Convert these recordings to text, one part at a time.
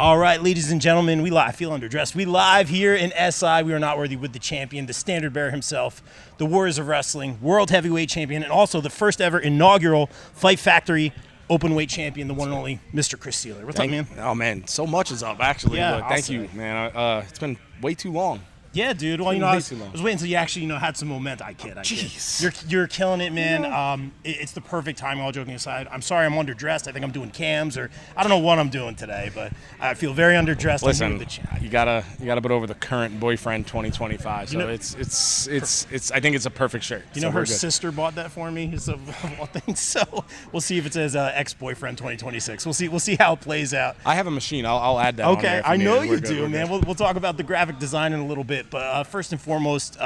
All right, ladies and gentlemen, we live. I feel underdressed. We live here in SI. We are not worthy with the champion, the standard bearer himself, the Warriors of Wrestling, world heavyweight champion, and also the first ever inaugural Fight Factory open weight champion, the one and only Mr. Chris Steeler. What's up, man? Oh, man, so much is up, actually. Yeah, but thank you, man. It's been way too long. Yeah, dude. Well, I was waiting until you actually, had some momentum. I kid. Jeez. You're killing it, man. It's the perfect time, all joking aside. I'm sorry I'm underdressed. I think I'm doing cams, or I don't know what I'm doing today, but I feel very underdressed. Listen, you gotta put over the current boyfriend 2025. So it's I think it's a perfect shirt. Her sister bought that for me, so all things. So we'll see if it says ex-boyfriend 2026. We'll see how it plays out. I have a machine. I'll add that. Okay, on there I know you do, man. We'll talk about the graphic design in a little bit. But first and foremost,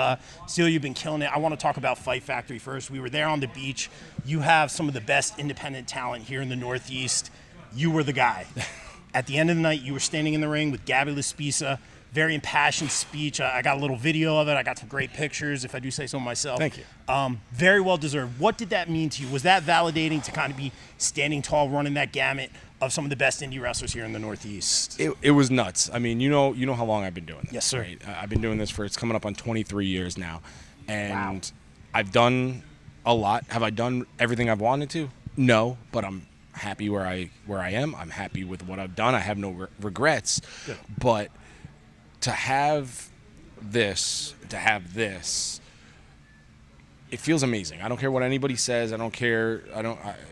Steele, you've been killing it. I want to talk about Fight Factory first. We were there on the beach. You have some of the best independent talent here in the Northeast. You were the guy. At the end of the night, you were standing in the ring with Gabby Laspisa. Very impassioned speech. I got a little video of it. I got some great pictures, if I do say so myself. Thank you. Very well deserved. What did that mean to you? Was that validating to kind of be standing tall, running that gamut of some of the best indie wrestlers here in the Northeast? It was nuts. I mean, you know how long I've been doing this. Yes, sir. Right? I've been doing this it's coming up on 23 years now. And wow. I've done a lot. Have I done everything I've wanted to? No, but I'm happy where I am. I'm happy with what I've done. I have no regrets. Good. But to have this, it feels amazing. I don't care what anybody says. I don't care.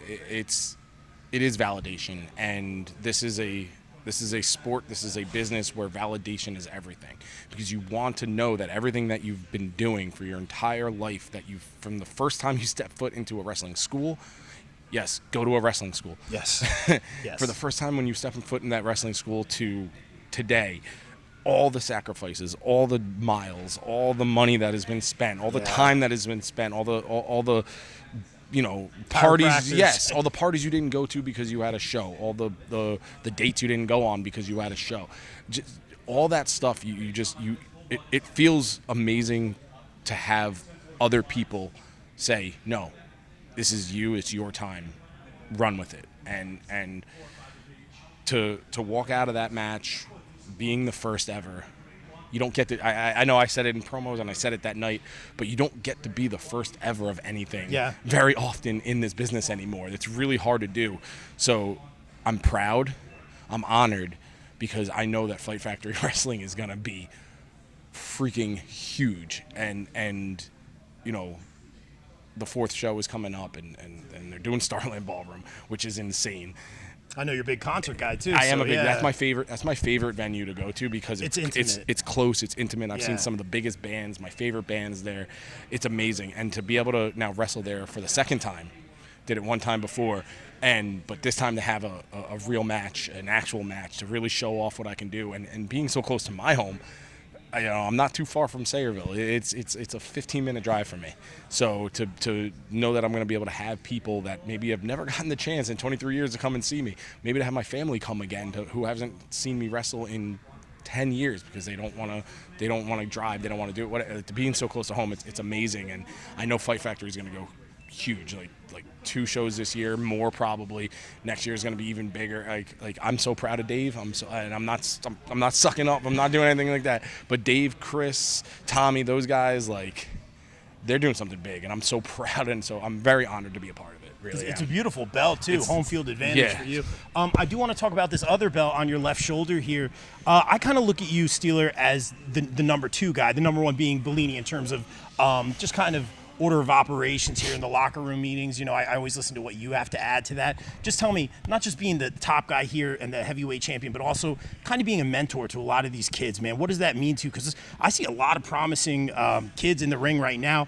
It is validation, and this is a sport. This is a business where validation is everything, because you want to know that everything that you've been doing for your entire life, that you from the first time you step foot into a wrestling school. Yes, go to a wrestling school. Yes. Yes. For the first time when you step foot in that wrestling school to today, all the sacrifices, all the miles, all the money that has been spent, all the time that has been spent, all the parties. Yes, all the parties you didn't go to because you had a show, all the dates you didn't go on because you had a show, just, all that stuff. It feels amazing to have other people say, no, this is you. It's your time. Run with it. And to walk out of that match being the first ever, you don't get to. I know I said it in promos and I said it that night, but you don't get to be the first ever of anything very often in this business anymore. It's really hard to do. So I'm proud, I'm honored, because I know that Fight Factory Wrestling is gonna be freaking huge. And the fourth show is coming up, and they're doing Starland Ballroom, which is insane. I know you're a big concert guy too. I am a big. That's my favorite. That's my favorite venue to go to, because it's intimate. It's close. It's intimate. I've seen some of the biggest bands, my favorite bands there. It's amazing, and to be able to now wrestle there for the second time, did it one time before, but this time to have a real match, an actual match, to really show off what I can do, and being so close to my home. I'm not too far from Sayreville. It's a 15-minute drive for me. So to know that I'm going to be able to have people that maybe have never gotten the chance in 23 years to come and see me, maybe to have my family come again, who hasn't seen me wrestle in 10 years because they don't want to drive, they don't want to do it. Being so close to home, it's amazing, and I know Fight Factory is going to go huge, like 2 shows this year, more probably. Next year is going to be even bigger. Like I'm so proud of Dave. I'm not sucking up. I'm not doing anything like that. But Dave, Chris, Tommy, those guys, they're doing something big, and I'm so proud, and so I'm very honored to be a part of it. Really, it's a beautiful belt too. Home field advantage for you. I do want to talk about this other belt on your left shoulder here. I kind of look at you, Steeler, as the number 2 guy. The number 1 being Bellini in terms of just kind of order of operations here in the locker room meetings. I always listen to what you have to add to that. Just tell me, not just being the top guy here and the heavyweight champion, but also kind of being a mentor to a lot of these kids, man. What does that mean to you? Because I see a lot of promising kids in the ring right now.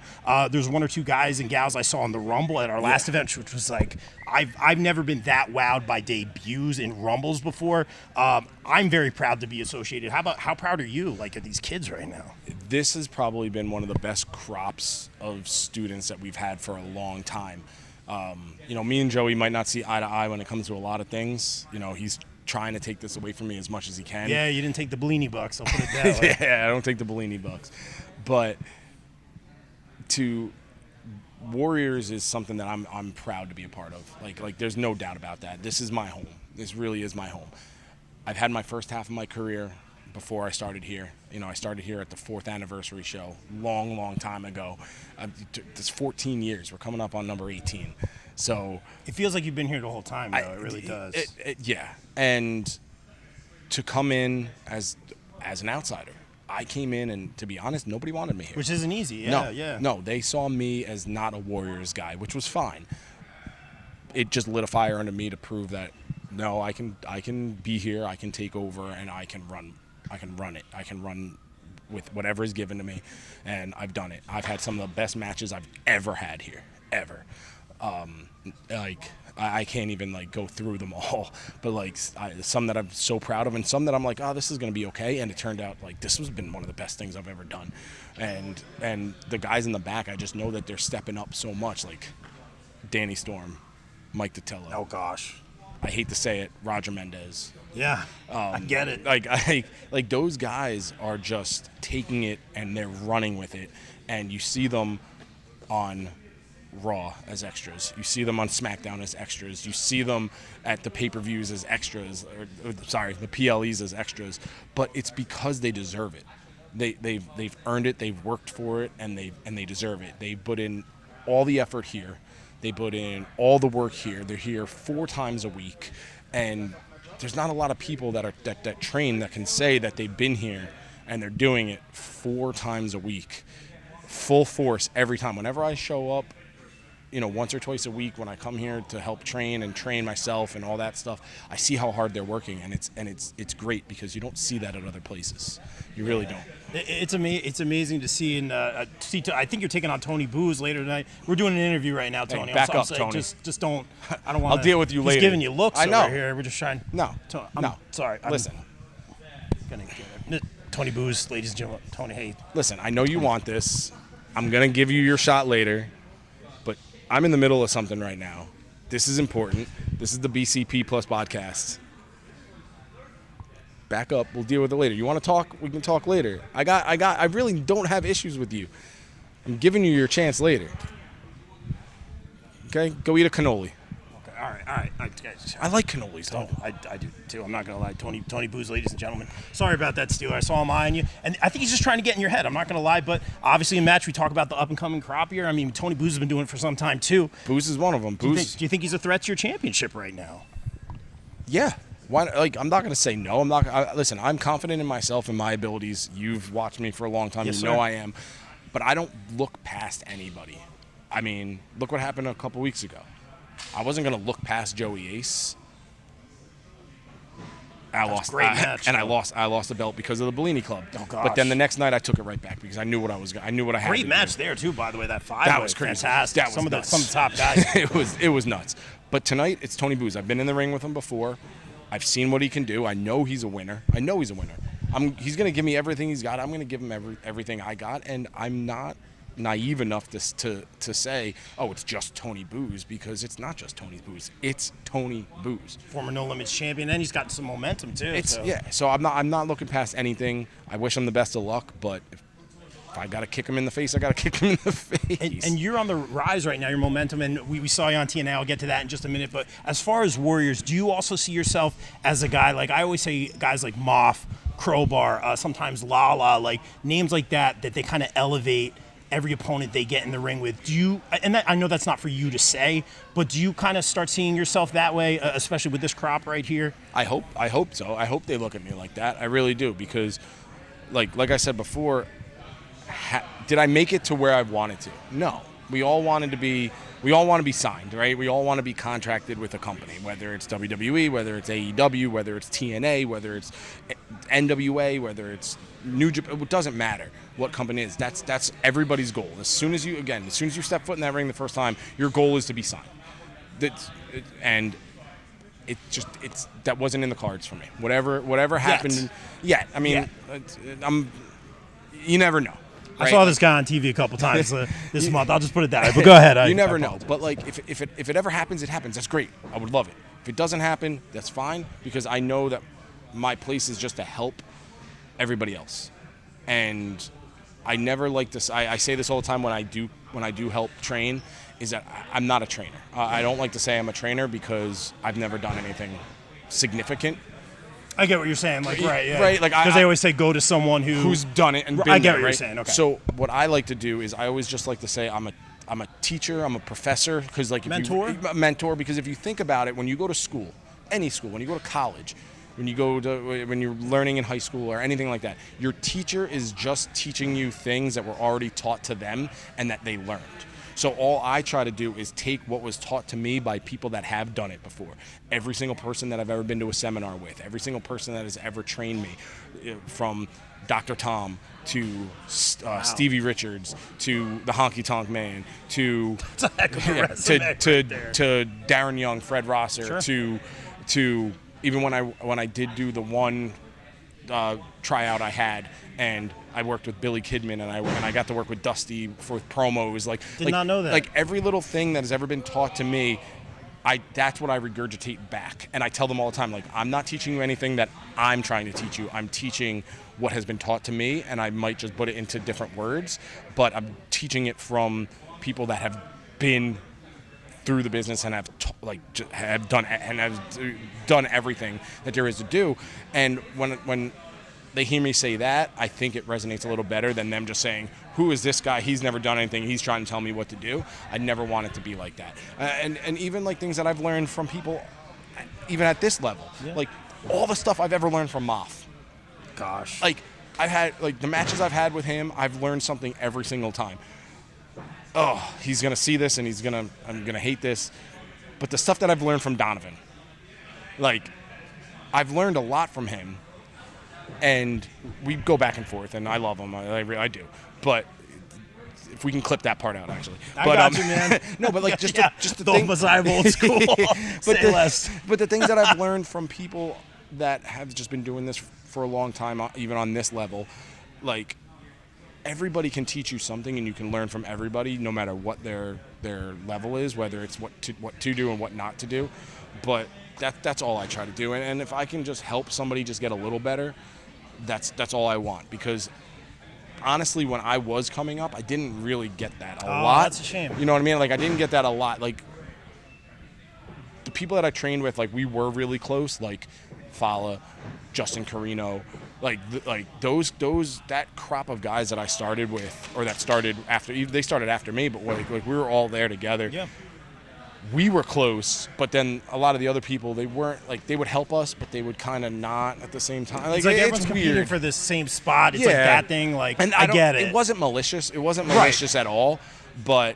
There's 1 or 2 guys and gals I saw in the Rumble at our last event, which was like, I've never been that wowed by debuts in Rumbles before. I'm very proud to be associated. How proud are you, of these kids right now? This has probably been one of the best crops of students that we've had for a long time. Me and Joey might not see eye to eye when it comes to a lot of things. He's trying to take this away from me as much as he can. Yeah, you didn't take the Bellini bucks, I'll put it that way. Yeah, I don't take the Bellini bucks. But Warriors is something that I'm proud to be a part of. Like there's no doubt about that. This is my home. This really is my home. I've had my first half of my career before I started here. I started here at the 4th anniversary show, long time ago. It's 14 years. We're coming up on number 18. So it feels like you've been here the whole time, though. It really does. Yeah. And to come in as an outsider, I came in, and to be honest, nobody wanted me here. Which isn't easy. No, they saw me as not a Warriors guy, which was fine. It just lit a fire under me to prove that, no, I can be here, I can take over, and I can run it. I can run with whatever is given to me, and I've done it. I've had some of the best matches I've ever had here, ever. I can't even go through them all, but some that I'm so proud of, and some that I'm like, oh, this is gonna be okay, and it turned out this has been one of the best things I've ever done, and the guys in the back, I just know that they're stepping up so much, like Danny Storm, Mike Totella. Oh gosh, I hate to say it, Roger Mendez. Yeah, I get it. Like those guys are just taking it and they're running with it, and you see them on Raw as extras. You see them on SmackDown as extras. You see them at the pay-per-views as extras, the PLEs as extras. But it's because they deserve it. They've earned it. They've worked for it, and they deserve it. They put in all the effort here. They put in all the work here. They're here 4 times a week, and there's not a lot of people that train that can say that they've been here and they're doing it 4 times a week, full force every time. Whenever I show up, once or twice a week when I come here to help train myself and all that stuff, I see how hard they're working, and it's great because you don't see that at other places. You really don't. It's amazing to see, and I think you're taking on Tony Booz later tonight. We're doing an interview right now, Tony. Hey, back up, saying, Tony. Just don't. I don't want. I'll deal with you later. He's giving you looks I know. over here. We're just trying. No. Sorry. Listen. Tony Booz, ladies and gentlemen. Tony, hey. Listen, I know you want this. I'm gonna give you your shot later. I'm in the middle of something right now. This is important. This is the BCP Plus podcast. Back up. We'll deal with it later. You want to talk? We can talk later. I really don't have issues with you. I'm giving you your chance later. Okay? Go eat a cannoli. Okay. All right. I like cannolis, though. I do, too. I'm not going to lie. Tony Booz, ladies and gentlemen. Sorry about that, Steeler. I saw him eyeing you. And I think he's just trying to get in your head. I'm not going to lie. But obviously in match, we talk about the up-and-coming crop here. I mean, Tony Booz has been doing it for some time, too. Booz is one of them. Do you think he's a threat to your championship right now? Yeah. Why? I'm not going to say no. Listen, I'm confident in myself and my abilities. You've watched me for a long time. Yes, you know sir. I am. But I don't look past anybody. I mean, look what happened a couple weeks ago. I wasn't going to look past Joey Ace. I lost the belt because of the Bellini Club. Oh gosh. But then the next night I took it right back because I knew what I had. Great to match do. there too, by the way. That 5 That was crazy. Fantastic. That was some nuts. of the top guys. it was nuts. But tonight it's Tony Booz. I've been in the ring with him before. I've seen what he can do. I know he's a winner. He's going to give me everything he's got. I'm going to give him everything I got, and I'm not naive enough to say, oh, it's just Tony Booz, because it's not just Tony Booz. It's Tony Booz. Former No Limits champion, and he's got some momentum too. So I'm not looking past anything. I wish him the best of luck, but if I got to kick him in the face, I got to kick him in the face. And you're on the rise right now, your momentum, and we saw you on TNA. I'll get to that in just a minute. But as far as Warriors, do you also see yourself as a guy, like I always say, guys like Moff, Crowbar, sometimes Lala, like names like that they kind of elevate every opponent they get in the ring with? I know that's not for you to say, but do you kind of start seeing yourself that way, especially with this crop right here? I hope so. I hope they look at me like that. I really do, because like I said before, did I make it to where I wanted to? No. We all want to be signed, right? We all want to be contracted with a company, whether it's WWE, whether it's AEW, whether it's TNA, whether it's NWA, whether it's New Japan. It doesn't matter what company it is. That's everybody's goal. As soon as you step foot in that ring the first time, your goal is to be signed. And that wasn't in the cards for me. Whatever happened. You never know. Right? I saw this guy on TV a couple times this month. I'll just put it that way. But go ahead. You never know. But if it ever happens, it happens. That's great. I would love it. If it doesn't happen, that's fine, because I know that my place is just to help everybody else. And I never like this. I say this all the time when I do help train, is that I'm not a trainer. I don't like to say I'm a trainer because I've never done anything significant. I get what you're saying. Like, right, yeah. Right, like because they always say go to someone who's done it and been I get there, what you're right? saying. Okay. So what I like to do is I always just like to say I'm a teacher, I'm a professor, because like mentor, because if you think about it, when you go to school, any school, when you go to college, when you're learning in high school or anything like that, your teacher is just teaching you things that were already taught to them and that they learned. So all I try to do is take what was taught to me by people that have done it before. Every single person that I've ever been to a seminar with, every single person that has ever trained me, from Dr. Tom to Stevie Richards to the Honky Tonk Man to Darren Young, Fred Rosser, to even when I did do the one tryout I had, and I worked with Billy Kidman, and I got to work with Dusty for promos. Did not know that. Like every little thing that has ever been taught to me, that's what I regurgitate back, and I tell them all the time, like, I'm not teaching you anything that I'm trying to teach you. I'm teaching what has been taught to me, and I might just put it into different words, but I'm teaching it from people that have been through the business and have done everything that there is to do. And when they hear me say that, I think it resonates a little better than them just saying, who is this guy? He's never done anything. He's trying to tell me what to do. I never want it to be like that. And even like things that I've learned from people, even at this level, like all the stuff I've ever learned from Moth. Gosh. Like I've had, like the matches I've had with him, I've learned something every single time. Oh, he's going to see this and I'm going to hate this. But the stuff that I've learned from Donovan, like I've learned a lot from him, and we go back and forth, and I love him. I do. But if we can clip that part out, actually. I got you, man. No, but like just the thing. I'm old school. But the things that I've learned from people that have just been doing this for a long time, even on this level, like everybody can teach you something, and you can learn from everybody, no matter what their level is, whether it's what to do and what not to do. But that's all I try to do, and if I can just help somebody just get a little better, that's all I want. Because honestly, when I was coming up, I didn't really get that a lot. That's a shame. You know what I mean? Like I didn't get that a lot. Like the people that I trained with, like we were really close, like Fala, Justin Carino, like those that crop of guys that I started with, or that started after, they started after me, but like we were all there together. Yeah. We were close, but then a lot of the other people, they weren't, like, they would help us, but they would kind of not at the same time. Like, it's like everyone's competing weird for the same spot. It's like that thing. Like, and I get it. It wasn't malicious. It wasn't malicious at all, but,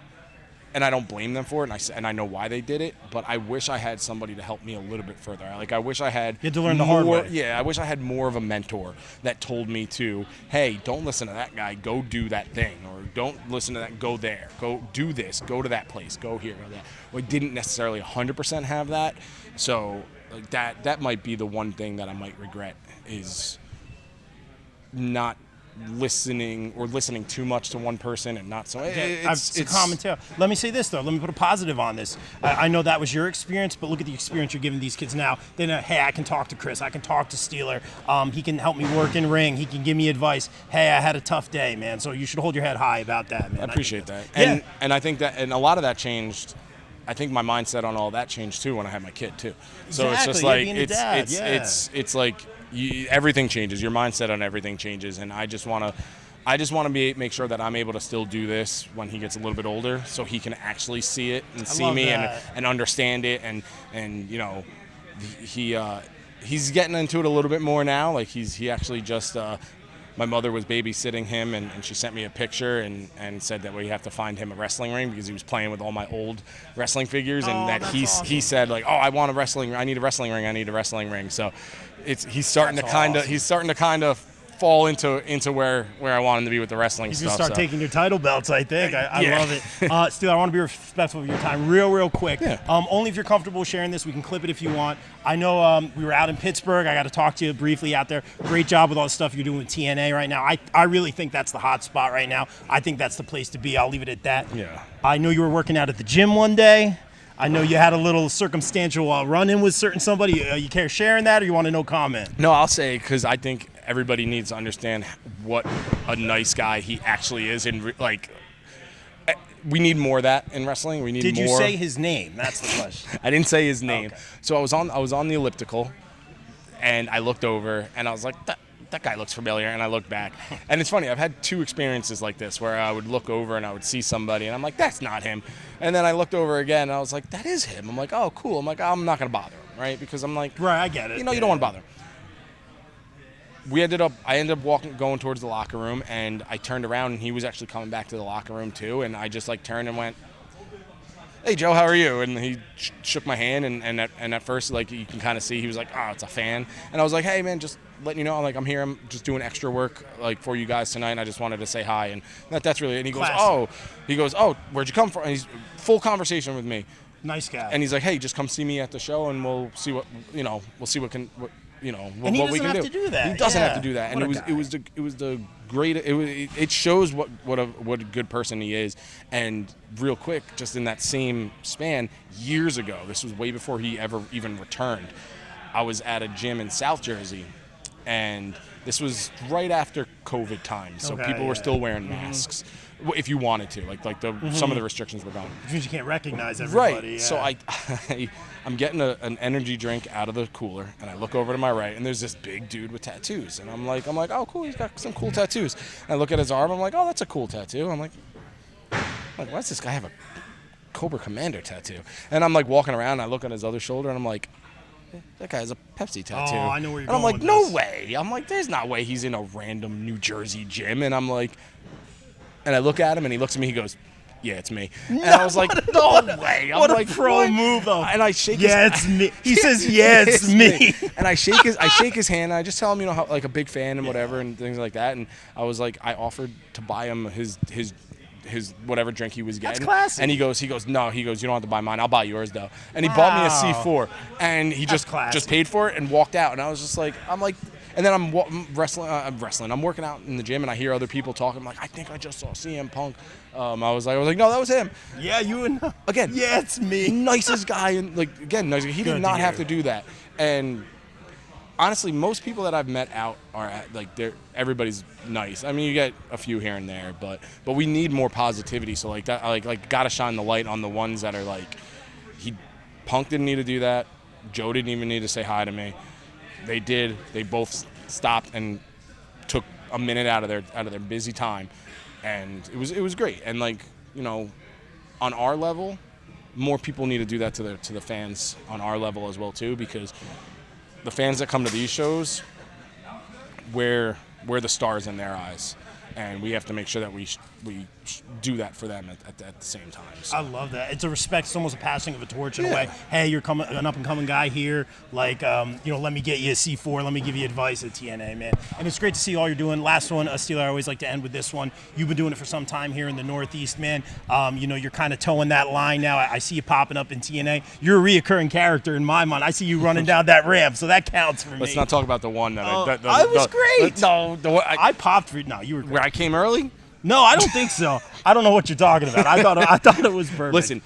and I don't blame them for it, and I know why they did it, but I wish I had somebody to help me a little bit further. Like, I wish I had... You had to learn the hard way. Yeah, I wish I had more of a mentor that told me to, hey, don't listen to that guy, go do that thing, or don't listen to that, go there, go do this, go to that place, go here, go that. Well, I didn't necessarily 100% have that, so like that might be the one thing that I might regret, is not listening too much to one person and not so. It's a common tale. Let me say this though. Let me put a positive on this. I know that was your experience, but look at the experience you're giving these kids now. They know, hey, I can talk to Chris. I can talk to Steeler. He can help me work in ring. He can give me advice. Hey, I had a tough day, man. So you should hold your head high about that, man. I appreciate that. And I think that, and a lot of that changed. I think my mindset on all that changed too when I had my kid too. So it's just like it's like everything changes. Your mindset on everything changes, and I just want to make sure that I'm able to still do this when he gets a little bit older, so he can actually see it and see me and understand it, and you know, he's getting into it a little bit more now. Like he actually just. My mother was babysitting him, and she sent me a picture and said that we have to find him a wrestling ring because he was playing with all my old wrestling figures, and that he said like, oh, I want a wrestling ring. I need a wrestling ring. I need a wrestling ring. So he's starting to kind of fall into where I want him to be with the wrestling stuff. You start taking your title belts, I think. I love it. Steele, I want to be respectful of your time real quick. Yeah. Only if you're comfortable sharing this. We can clip it if you want. I know we were out in Pittsburgh. I got to talk to you briefly out there. Great job with all the stuff you're doing with TNA right now. I really think that's the hot spot right now. I think that's the place to be. I'll leave it at that. Yeah. I know you were working out at the gym one day. I know you had a little circumstantial run-in with somebody. You care sharing that, or you want to no comment? No, I'll say, because I think everybody needs to understand what a nice guy he actually is. And like, we need more of that in wrestling. We need more. Did you say his name? That's the question. I didn't say his name. Okay. So I was on the elliptical, And I looked over, and I was like, that guy looks familiar, and I looked back. And it's funny, I've had 2 experiences like this where I would look over and I would see somebody, and I'm like, that's not him. And then I looked over again, and I was like, that is him. I'm like, oh, cool. I'm like, I'm not going to bother him, right? Because I'm like, right, I get it. You know, you don't want to bother him. I ended up going towards the locker room, and I turned around, and he was actually coming back to the locker room too, and I just like turned and went, hey Joe, how are you? And he shook my hand, and at first, like, you can kind of see he was like, oh, it's a fan. And I was like, hey man, just letting you know, like, I'm here, I'm just doing extra work like for you guys tonight, and I just wanted to say hi. And that's really it. And he goes, oh, where'd you come from? And he's full conversation with me. Nice guy. And he's like, hey, just come see me at the show, and we'll see what we can and he what we doesn't can have do. to do that. He doesn't have to do that. And it shows what a good person he is. And real quick, just in that same span, years ago, this was way before he ever even returned, I was at a gym in South Jersey, and this was right after COVID time, so people were still wearing masks. If you wanted to, some of the restrictions were gone. Which means you can't recognize everybody. Right. So I'm getting an energy drink out of the cooler, and I look over to my right, and there's this big dude with tattoos, and I'm like, oh cool, he's got some cool tattoos. And I look at his arm, I'm like, oh, that's a cool tattoo. I'm like, why does this guy have a Cobra Commander tattoo? And I'm like walking around, and I look on his other shoulder, and I'm like, that guy has a Pepsi tattoo. Oh, I know where you're going. And I'm like, with no this. way. I'm like, there's no way he's in a random New Jersey gym. And I'm like, and I look at him, and he looks at me, he goes, yeah, it's me. And I was like, no way. What a pro move, though. And I shake it's me. He says, yeah, it's me. And I shake his hand, and I just tell him, how, like, a big fan and whatever and things like that. And I was like, I offered to buy him his whatever drink he was getting. That's classy. And he goes, no, you don't have to buy mine. I'll buy yours, though. And he bought me a C4. And he just paid for it and walked out. And I was just like, and then I'm wrestling. I'm working out in the gym, and I hear other people talking. I'm like, I think I just saw CM Punk. I was like, no, that was him. Yeah, you and again. Yeah, it's me. Nicest guy, and nice. He did not have to do that. And honestly, most people that I've met out are everybody's nice. I mean, you get a few here and there, but we need more positivity. So gotta shine the light on the ones that are Punk didn't need to do that. Joe didn't even need to say hi to me. They did. They both stopped and took a minute out of their busy time, and it was great. And on our level, more people need to do that to the fans on our level as well too, because the fans that come to these shows, we're the stars in their eyes, and we have to make sure that we do that for them at the same time. So. I love that. It's a respect. It's almost a passing of a torch in a way. Hey, you're an up-and-coming guy here. Let me get you a C4. Let me give you advice at TNA, man. And it's great to see all you're doing. Last one, Steeler, I always like to end with this one. You've been doing it for some time here in the Northeast, man. You're kind of towing that line now. I see you popping up in TNA. You're a reoccurring character in my mind. I see you running down that ramp, so that counts for me. Let's not talk about the one that I was great. I popped for you. No, you were great. Where I came early? No, I don't think so. I don't know what you're talking about. I thought it was perfect. Listen,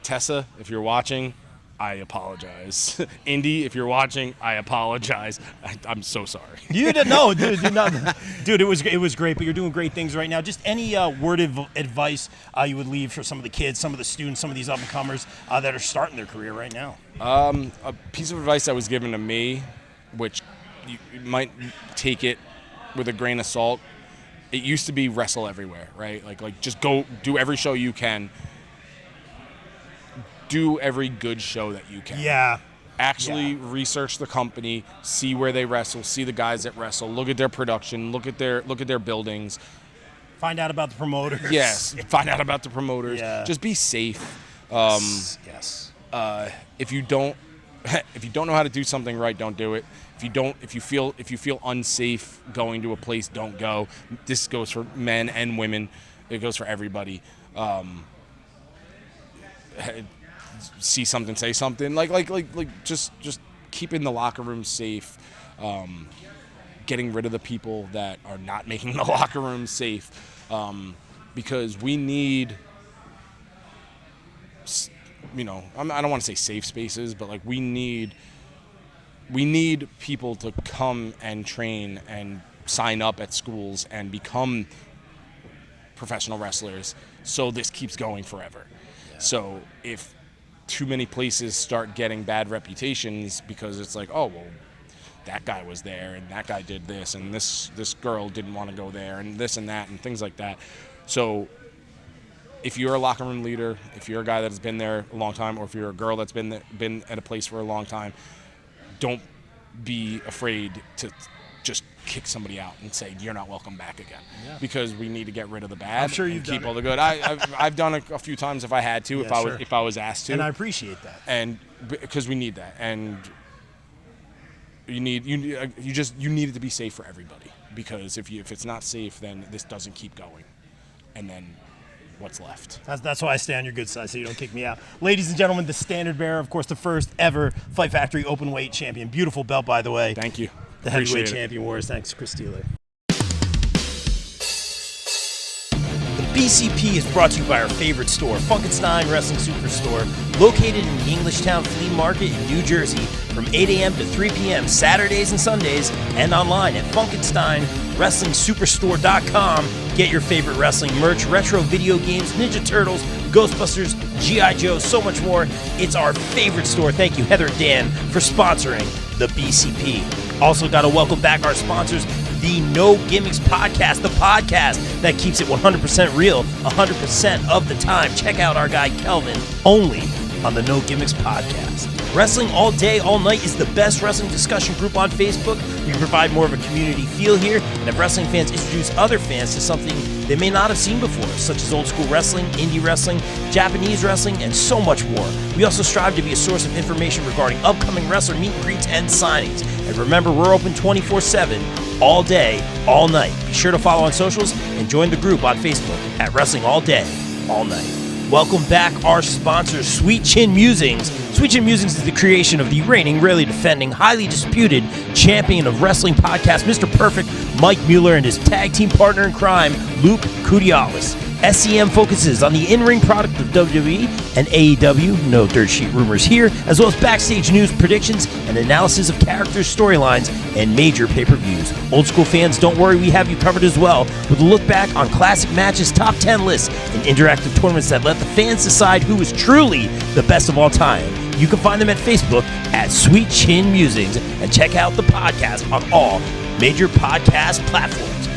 Tessa, if you're watching, I apologize. Indy, if you're watching, I apologize. I'm so sorry. You didn't know, dude. Dude, it was great. But you're doing great things right now. Just any word of advice you would leave for some of the kids, some of the students, some of these up and comers that are starting their career right now. A piece of advice that was given to me, which you might take it with a grain of salt. It used to be wrestle everywhere, right? Like just go do every show you can. Do every good show that you can. Yeah. Actually research the company, see where they wrestle, see the guys that wrestle, look at their production, look at their buildings. Find out about the promoters. Yes, find out about the promoters. Yeah. Just be safe. Yes. If you don't know how to do something right, don't do it. If you feel unsafe going to a place, don't go. This goes for men and women. It goes for everybody. See something, say something. Just keeping the locker room safe. Getting rid of the people that are not making the locker room safe. Because we need, I don't want to say safe spaces, but we need people to come and train and sign up at schools and become professional wrestlers, so this keeps going forever. Yeah. So if too many places start getting bad reputations because it's that guy was there and that guy did this and this girl didn't want to go there and this and that and things like that. So if you're a locker room leader, if you're a guy that has been there a long time, or if you're a girl that's been at a place for a long time, don't be afraid to just kick somebody out and say you're not welcome back again, because we need to get rid of the bad. I'm sure you've and keep done all the good. I've done it a few times if I had to, if I was asked to, and I appreciate that. And because we need that, and you need it to be safe for everybody, because if it's not safe, then this doesn't keep going, and then what's left? That's why I stay on your good side, so you don't kick me out. Ladies and gentlemen, the standard bearer, of course, the first ever Fight Factory open weight champion. Beautiful belt, by the way. Thank you. The heavyweight champion wars. Thanks, Chris Steeler. The BCP is brought to you by our favorite store, Funkenstein Wrestling Superstore, located in the Englishtown Flea Market in New Jersey from 8 a.m. to 3 p.m. Saturdays and Sundays, and online at FunkensteinWrestlingSuperstore.com. Get your favorite wrestling merch, retro video games, Ninja Turtles, Ghostbusters, G.I. Joe, so much more. It's our favorite store. Thank you, Heather and Dan, for sponsoring the BCP. Also got to welcome back our sponsors, the No Gimmicks Podcast, the podcast that keeps it 100% real 100% of the time. Check out our guy Kelvin, only on the No Gimmicks Podcast. Wrestling All Day, All Night is the best wrestling discussion group on Facebook. We provide more of a community feel here, and have wrestling fans introduce other fans to something they may not have seen before, such as old school wrestling, indie wrestling, Japanese wrestling, and so much more. We also strive to be a source of information regarding upcoming wrestler meet and greets and signings. And remember, we're open 24/7, all day, all night. Be sure to follow on socials and join the group on Facebook at Wrestling All Day, All Night. Welcome back our sponsor, Sweet Chin Musings. Sweet Chin Musings is the creation of the reigning, rarely defending, highly disputed champion of wrestling podcast, Mr. Perfect, Mike Mueller, and his tag team partner in crime, Luke Kudialis. SCM focuses on the in-ring product of WWE and AEW, no dirt sheet rumors here, as well as backstage news, predictions, and analysis of characters, storylines, and major pay-per-views. Old school fans, don't worry, we have you covered as well, with a look back on classic matches, top 10 lists, and interactive tournaments that let the fans decide who is truly the best of all time. You can find them at Facebook at Sweet Chin Musings, and check out the podcast on all major podcast platforms.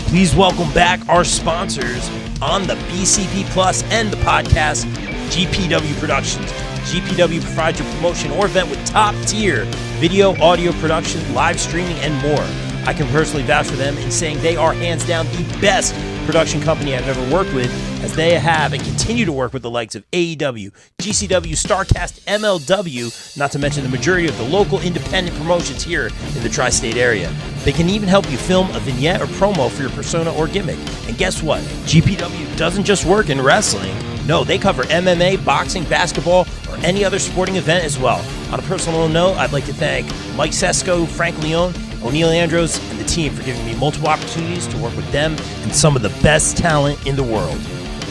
Please welcome back our sponsors on the BCP Plus and the podcast, GPW Productions. GPW provides your promotion or event with top-tier video, audio production, live streaming, and more. I can personally vouch for them in saying they are hands down the best production company I've ever worked with, as they have and continue to work with the likes of AEW, GCW, StarCast, MLW, not to mention the majority of the local independent promotions here in the tri-state area. They can even help you film a vignette or promo for your persona or gimmick. And guess what? GPW doesn't just work in wrestling. No, they cover MMA, boxing, basketball, or any other sporting event as well. On a personal note, I'd like to thank Mike Sesko, Frank Leone, O'Neil Andros, and the team for giving me multiple opportunities to work with them and some of the best talent in the world.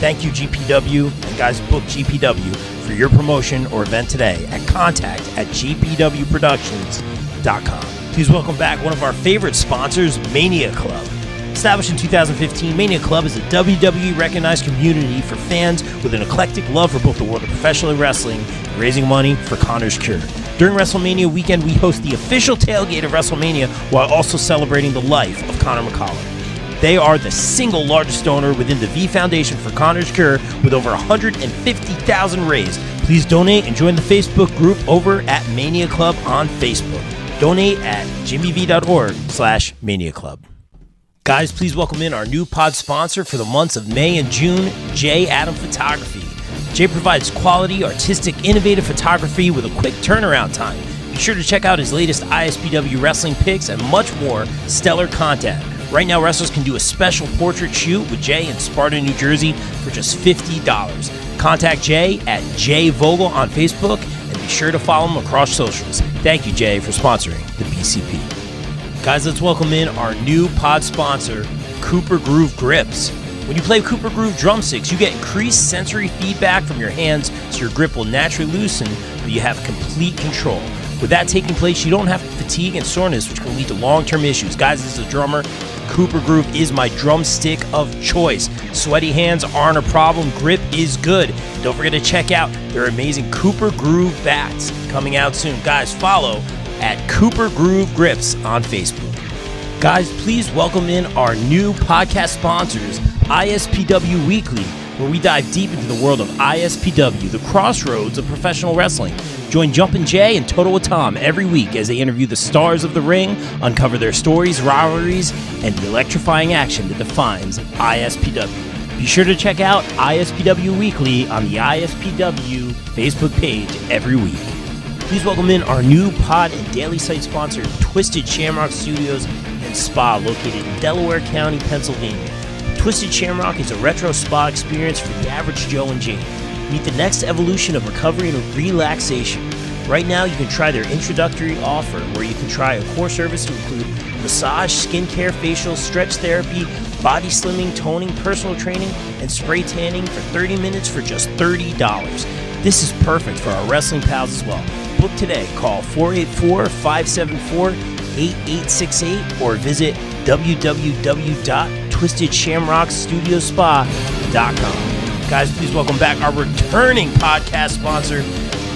Thank you, GPW, and guys, book GPW for your promotion or event today at contact@gpwproductions.com. Please welcome back one of our favorite sponsors, Mania Club. Established in 2015, Mania Club is a WWE-recognized community for fans with an eclectic love for both the world of professional wrestling and raising money for Connor's Cure. During WrestleMania weekend, we host the official tailgate of WrestleMania while also celebrating the life of Conor McCallum. They are the single largest donor within the V Foundation for Connor's Cure, with over 150,000 raised. Please donate and join the Facebook group over at Mania Club on Facebook. Donate at jimmyv.org/Mania Club. Guys, please welcome in our new pod sponsor for the months of May and June, J. Adam Photography. Jay provides quality, artistic, innovative photography with a quick turnaround time. Be sure to check out his latest ISPW wrestling pics and much more stellar content. Right now, wrestlers can do a special portrait shoot with Jay in Sparta, New Jersey for just $50. Contact Jay at Jay Vogel on Facebook and be sure to follow him across socials. Thank you, Jay, for sponsoring the BCP. Guys, let's welcome in our new pod sponsor, Cooper Groove Grips. When you play Cooper Groove drumsticks, you get increased sensory feedback from your hands, so your grip will naturally loosen, but you have complete control. With that taking place, you don't have fatigue and soreness, which can lead to long-term issues. Guys, as a drummer, Cooper Groove is my drumstick of choice. Sweaty hands aren't a problem. Grip is good. Don't forget to check out their amazing Cooper Groove bats coming out soon. Guys, follow at Cooper Groove Grips on Facebook. Guys, please welcome in our new podcast sponsors, ISPW Weekly, where we dive deep into the world of ISPW, the crossroads of professional wrestling. Join Jumpin' Jay and Total with Tom every week as they interview the stars of the ring, uncover their stories, rivalries, and the electrifying action that defines ISPW. Be sure to check out ISPW Weekly on the ISPW Facebook page every week. Please welcome in our new pod and daily site sponsor, Twisted Shamrock Studios and Spa, located in Delaware County, Pennsylvania. Twisted Shamrock is a retro spa experience for the average Joe and Jane. Meet the next evolution of recovery and relaxation. Right now, you can try their introductory offer, where you can try a core service to include massage, skincare, facial, stretch therapy, body slimming, toning, personal training, and spray tanning for 30 minutes for just $30. This is perfect for our wrestling pals as well. Book today. Call 484-574-8868 or visit www.twistedshamrockstudiospa.com. Guys, please welcome back our returning podcast sponsor,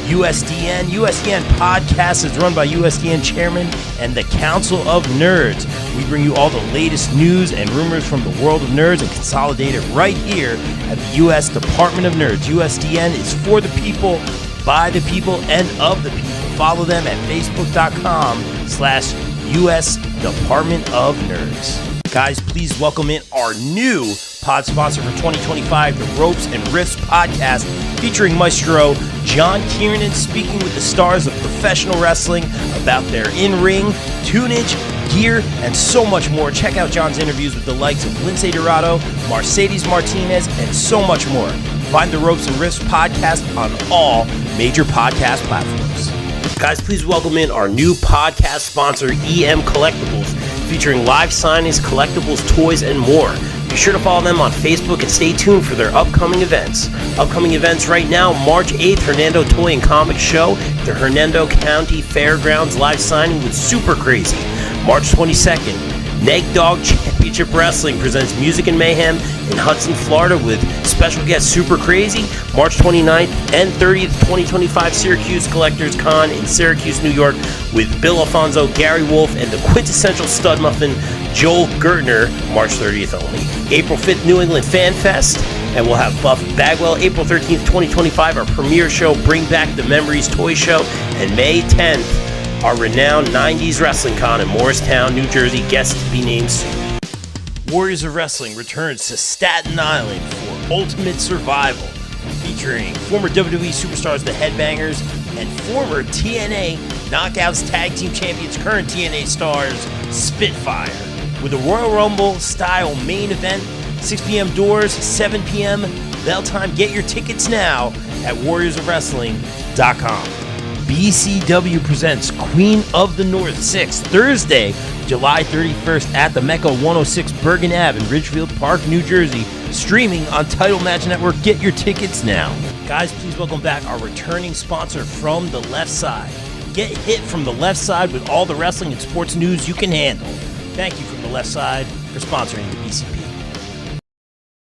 USDN. USDN Podcast is run by USDN Chairman and the Council of Nerds. We bring you all the latest news and rumors from the world of nerds and consolidate it right here at the U.S. Department of Nerds. USDN is for the people, by the people, and of the people. Follow them at facebook.com/US Department of Nerds. Guys, please welcome in our new pod sponsor for 2025, the Ropes and Riffs Podcast, featuring Maestro John Kiernan, speaking with the stars of professional wrestling about their in-ring, tunage, gear, and so much more. Check out John's interviews with the likes of Lince Dorado, Mercedes Martinez, and so much more. Find the Ropes and Riffs Podcast on all major podcast platforms. Guys, please welcome in our new podcast sponsor, EM Collectibles, featuring live signings, collectibles, toys, and more. Be sure to follow them on Facebook and stay tuned for their upcoming events. Upcoming events right now, March 8th, Hernando Toy and Comic Show, the Hernando County Fairgrounds live signing with Super Crazy. March 22nd, Neg Dog Championship Wrestling presents Music and Mayhem in Hudson, Florida with special guest Super Crazy. March 29th and 30th, 2025 Syracuse Collectors Con in Syracuse, New York with Bill Alfonso, Gary Wolf, and the quintessential stud muffin Joel Gertner, March 30th only. April 5th, New England Fan Fest, and we'll have Buff Bagwell. April 13th, 2025, our premiere show, Bring Back the Memories Toy Show, and May 10th, our renowned 90s Wrestling Con in Morristown, New Jersey, guests to be named soon. Warriors of Wrestling returns to Staten Island for Ultimate Survival, featuring former WWE superstars The Headbangers and former TNA Knockouts Tag Team Champions, current TNA stars Spitfire, with a Royal Rumble style main event, 6 p.m. doors, 7 p.m. bell time. Get your tickets now at warriorsofwrestling.com. BCW presents Queen of the North 6, Thursday, July 31st at the Mecca 106 Bergen Ave in Ridgefield Park, New Jersey, streaming on Title Match Network. Get your tickets now. Guys, please welcome back our returning sponsor from the left side. Get hit from the left side with all the wrestling and sports news you can handle. Thank you from the left side for sponsoring the BCP.